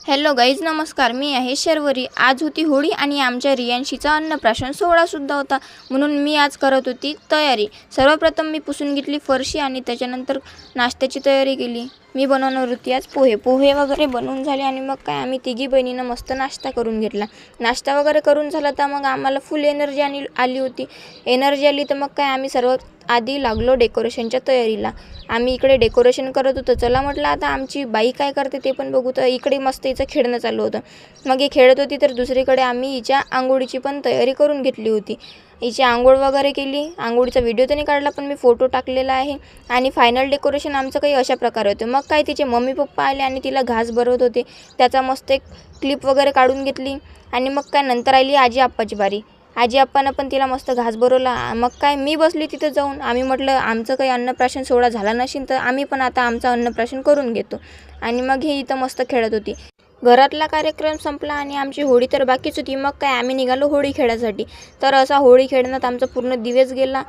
Hello guys, नमस्कार. मी आहे शर्वरी. आज होती होळी आणि आमच्या रियांशीचा अन्नप्राशन सोहळासुद्धा होता, म्हणून मी आज करत होती तयारी. सर्वप्रथम मी पुसून घेतली फरशी आणि त्याच्यानंतर नाश्त्याची तयारी केली. मी बनवणार होती आज पोहे वगैरे बनवून झाले आणि मग काय आम्ही तिघी बहिणीनं मस्त नाश्ता करून घेतला. नाश्ता वगैरे करून झाला तर मग आम्हाला फुल एनर्जी आली होती. एनर्जी आली तर मग काय आम्ही सर्व आधी लागलो डेकोरेशनच्या तयारीला. आम्ही इकडे डेकोरेशन करत होतो. चला म्हटलं आता आमची बाई काय करते ते पण बघू. तर इकडे मस्त हिचं खेळणं चालू होतं. मग ही खेळत होती तर दुसरीकडे आम्ही हिच्या आंघोळीची पण तयारी करून घेतली होती. हिची आंघोळ वगैरे केली. आंघोळीचा व्हिडिओ तर नाही काढला पण मी फोटो टाकलेला आहे. आणि फायनल डेकोरेशन आमचं काही अशा प्रकारे होतं. मग काय तिचे मम्मी पप्पा आले आणि तिला घास भरवत होते. त्याचा मस्त एक क्लिप वगैरे काढून घेतली. आणि मग काय नंतर आली आजी आप्पाची बारी. आजी आप्पानं पण तिला मस्त घास भरवला. मग काय मी बसली तिथं जाऊन. आम्ही म्हटलं आमचं काही अन्नप्राशन सोहळा झाला नसेल तर आम्ही पण आता आमचं अन्नप्राशन करून घेतो. आणि मग ही इथं मस्त खेळत होती. घरातला कार्यक्रम संपला आणि आमची होळी तर बाकीच होती. मग काय आम्ही निघालो होळी खेळायसाठी. तर असा होळी खेळण्यात आमचा पूर्ण दिवस गेला.